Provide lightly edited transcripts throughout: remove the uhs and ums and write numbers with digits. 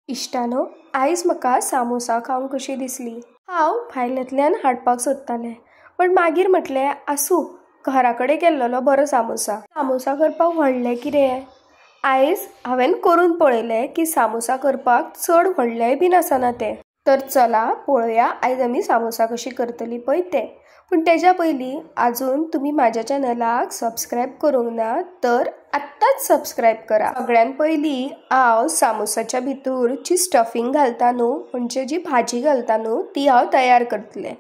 इश्टानो, आयज म्हाका सामोसा खावंक कशी दिसली। हांव भायल्यांतल्यान हाडपाक सोदतालें, पण मागीर म्हटलें आसूं, घरा कडेन केल्लो बरो सामोसा करपाक व्हडलें कितें। आयज हांवें करून पळयलें की सामोसा करपाक चड व्हडलेंय बीन आसना तें। तर चला पळोवया आयज आमी सामोसा कशी करतली पळय तें। पण तेज्या पयलीं आजून तुमी म्हाज्या चॅनलाक सबस्क्रायब करूंक ना तर आत्ताच सबस्क्रायब करा। सगळ्यान पयलीं हांव सामोसाच्या भितर जी स्टफिंग घालता न्हू, म्हणजे जी भाजी घालता न्हू, ती हांव तयार करतलें।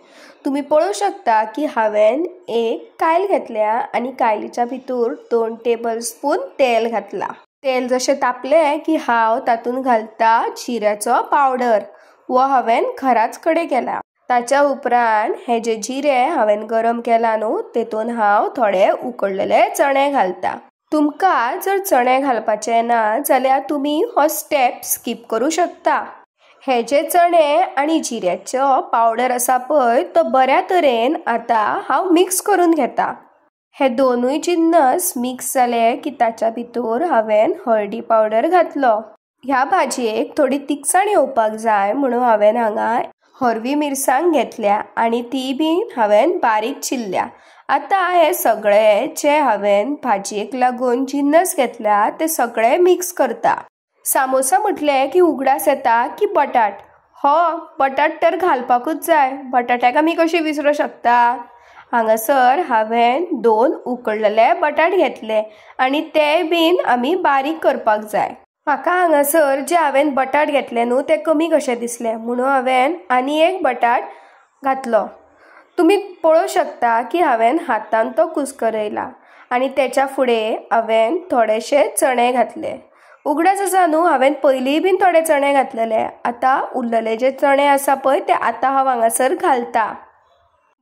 तुम्ही पळोवं शकता की हांवें एक कायल घेतल्या आनी कायलीच्या भितर 2 टेबल स्पून तेल घातला। तेल जशें तापलें की हांव तातूंत घालता जिऱ्याचो पावडर, वो हांवें घराच कडेन केला। ताच्या उपरांत हे जे जिरे हांवें गरम केला न्हू, तेतून हांव थोडे उकडलेले चणे घालता। तुमकां जर चणे घालपाचे ना जाल्यार तुमी हो स्टेप स्किप करूं शकता। हे जे चणे आनी जिऱ्याचो पावडर आसा पळय तो बऱ्या तरेन आतां हांव मिक्स करून घेता। हे दोनूय जिन्नस मिक्स जाले की ताच्या भितर हांवें हळदी पावडर घातलो। ह्या भाजयेक थोडी तिखसाण येवपाक जाय म्हणून हांवें हांगा हरवी मिरसांग घेतल्या आनी ती बीन हांवें बारीक चिरल्या। आतां हे सगळे जे हांवें भाजयेक लागून जिन्नस घेतल्या ते सगळे मिक्स करता। सामोसा म्हटले की उगडास येता की बटाट। हो बटाट तर घालपाकूच जाय, बटाट्याक आमी कशी विसरूं शकता। हांगासर हांवें 2 उकडलेले बटाट घेतले आनी ते बीन आमी बारीक करपाक जाय। म्हाका हांगासर जे हांवें बटाट घेतले न्हू ते कमी कशे दिसले म्हणून हांवें आनी एक बटाट घातलो। तुम्ही पळोवं शकता की हांवें हातान तो कुस्करयला आनी तेच्या फुडें हांवें थोडेशे चणे घातले। उगडास आसा न्हू, हांवें पयलीं बीन थोडे चणे घातलेले। आतां उरलेले जे चणे आसा पळय ते आतां हांव हांगासर घालता।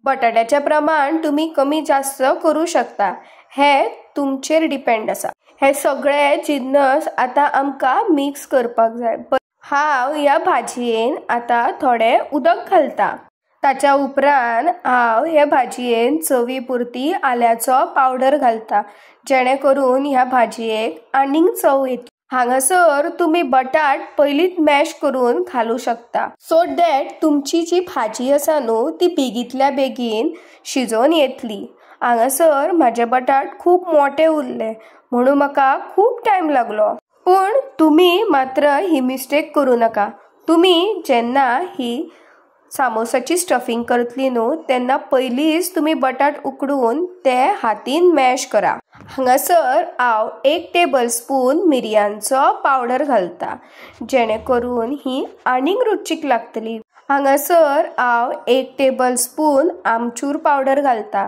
बटाट्याचें प्रमाण तुम्ही कमी जास्त करूं शकता, हे तुमचेर डिपेंड आसा। हे सगळे जिन्नस आतां आमकां मिक्स करपाक जाय। हांव ह्या भाजयेन आतां थोडे उदक घालता। ताच्या उपरांत हांव ह्या भाजयेन चवी पुरती आल्याचो पावडर घालता, जेणे करून ह्या भाजयेक आनीक चव येतली। हांगासर तुम्ही बटाट पयलींच मॅश करून घालूं शकता, सो दॅट तुमची जी भाजी आसा न्हू ती बेगींतल्या बेगीन शिजोवन येतली। हांगासर म्हाजे बटाट खूब मोठे उरले म्हणून म्हाका खूब टायम लागलो। पण तुम्ही मात्र ही मिस्टेक करूं नाका। तुम्ही जेन्ना ही सामोसाची स्टफिंग करतली न्हू तेन्ना पयलींच तुम्ही बटाट उकडून ते हातीन मॅश करा। हांगासर हांव 1 टेबल स्पून मिरयांचो पावडर घालता, जेणे करून ही आनीक रुचीक लागतली। हांगासर हांव 1 टेबल स्पून आमचूर पावडर घालता।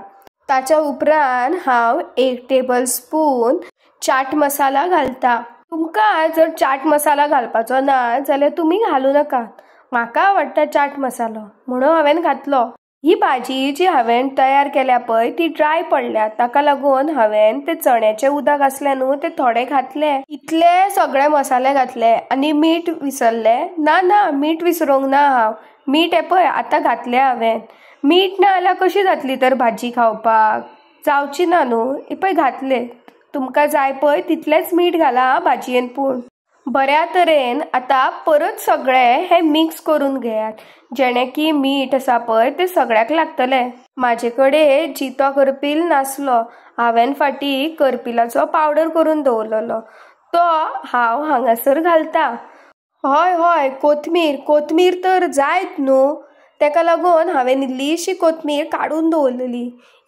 ताच्या उपरांत हांव 1 टेबल स्पून चाट मसाला घालता। तुमकां जर चाट मसाला घालपाचो ना जाल्यार तुम्ही घालूं नाका। म्हाका आवडटा चाट मसालो म्हणून हांवें घातलो। ही भाजी जी हांवें तयार केल्या पळय ती ड्राय पडल्या, ताका लागून हांवें ते चण्याचे उदक आसले न्हू ते थोडे घातले। इतले सगळे मसाले घातले आनी मीठ विसरलें ना, मीठ विसरूंक ना हांव। मीठ हे पळय आतां घातलें हांवें। मीठ ना जाल्यार कशी जातली तर भाजी खावपाक, जावची ना न्हू। हे पळय घातले, तुमकां जाय पळय तितलेंच मीठ घाला भाजयेन। पूण बऱ्या तरेन आतां परत सगळे हे मिक्स करून घेयात, जेणे की मीठ आसा पळय ते सगळ्याक लागतलें। म्हाजे कडेन जितो करपील नासलो, हांवें फाटीं करपिलाचो पावडर करून दवरलेलो, तो हांव हांगासर घालता। हय कोथमीर तर जायत न्हू, तेका लागून हांवें इल्लीशी कोथमीर काडून दवरलेली।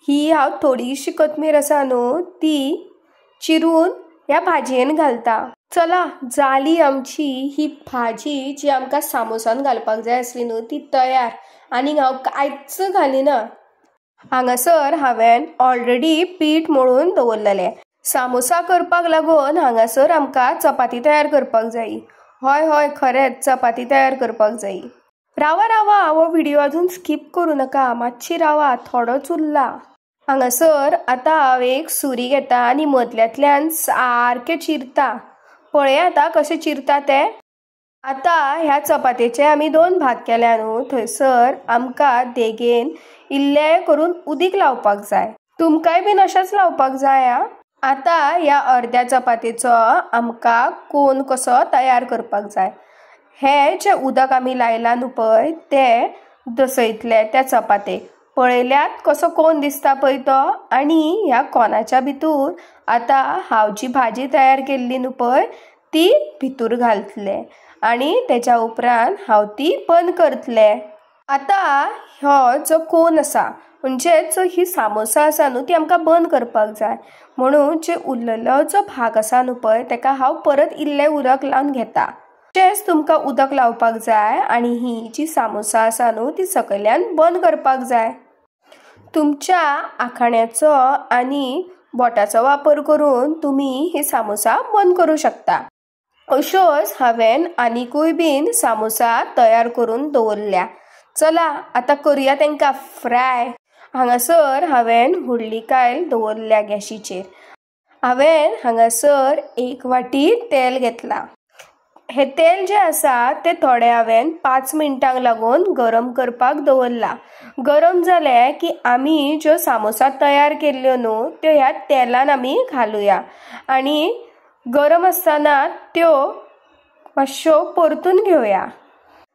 ही हांव थोडीशी कोथमीर आसा न्हू ती चिरून ह्या भाजयेन घालता। चला जाली आमची ही भाजी जी आमकां सामोसान घालपाक जाय आसली न्हू ती तयार, आनीक हांव कांयच घालिना। हांगासर हांवें ऑलरेडी पीठ मळून दवरलेलें। सामोसा करपाक लागून हांगासर आमकां चपाती तयार करपाक जायी। हय खरेंच चपाती तयार करपाक जायी। रावा हो व्हिडिओ अजून स्किप करूं नाका, मातशी रावा, थोडोच उरला। हांगासर आतां हांव एक सुरी घेता आनी मदल्यांतल्यान सारकें चिरता। पळया आतां कशें चिरता ते। आतां ह्या चपातीचे आमी 2 भाग केल्या न्हू, थंयसर आमकां देगेन इल्लें करून उदीक लावपाक जाय। तुमकांय बीन अशेंच लावपाक जाय। आतां ह्या अर्द्या चपातीचो आमकां कोन कसो तयार करपाक जाय। हे जे उदक आमी लायला न्हू पळय ते दसयतले त्या चपातेक। पळयल्यात कसो कोण दिसता पळय तो, आनी ह्या कोणाच्या भितर आतां हांव जी भाजी तयार केल्ली न्हू पळय ती भितर घालतले आनी तेच्या उपरांत हांव ती बंद करतले। आतां हो जो कोन आसा म्हणजे जो ही सामोसा आसा न्हू ती आमकां बंद करपाक जाय, म्हणून जे उरलेलो जो भाग आसा न्हू पळय तेका हांव परत इल्लें उदक लावन घेता। तशेंच तुमकां उदक लावपाक जाय आनी ही जी सामोसा आसा न्हू ती सकयल्यान बंद करपाक जाय। तुमच्या आखाण्याचो आनी बोटाचो वापर करून तुमी ही सामोसा बंद करूं शकता। अश्योच हांवें आनिकूय बीन सामोसा तयार करून दवरल्या। चला आतां करुया तांकां फ्राय। हांगासर हांवें व्हडली कायल दवरल्या गॅशीचेर। हांवें हांगासर 1 वाटी तेल घेतला। हे तेल जे आसा ते थोडे हांवें 5 मिनटांक लागून गरम करपाक दवरला। गरम जाले की आमी ज्यो सामोसा तयार केल्ल्यो न्हू त्यो ह्या तेलान आमी घालुया आनी गरम आसतना त्यो मातश्यो परतून घेवया।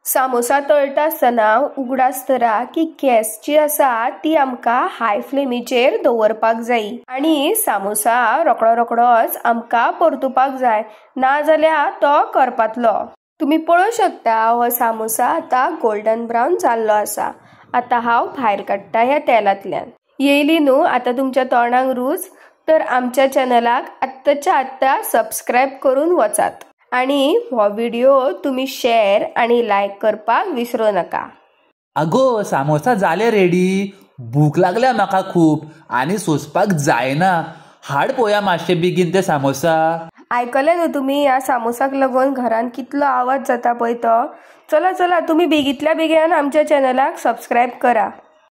सामोसा तळटा आसतना उगडास धरा की गॅस जी आसा ती आमकां हाय फ्लेमीचेर दवरपाक जायी आनी सामोसा रोकडोच आमकां परतुपाक जाय, नाजाल्यार तो करपातलो। तुमी पळोवं शकता हो सामोसा आतां गोल्डन ब्रावन जाल्लो आसा। आतां हांव भायर काडटा ह्या तेलांतल्यान। येयली न्हू आतां तुमच्या तोंडाक रूच, तर आमच्या चॅनलाक आत्ताच्या आत्ता सबस्क्रायब करून वचात आनी हो व्हिडिओ तुमी शेअर आनी लायक करपाक विसरूं नाका। आगो सामोसा जाले रेडी। भूक लागल्या म्हाका खूब आनी सोंसपाक जायना। हाड पळोवया मातशे बेगीन ते सामोसा। आयकले न्हू तुमी ह्या सामोसाक लागून घरान कितलो आवाज जाता पळय तो। चला चला तुमी बेगींतल्या बेगीन आमच्या चॅनलाक सबस्क्रायब करा।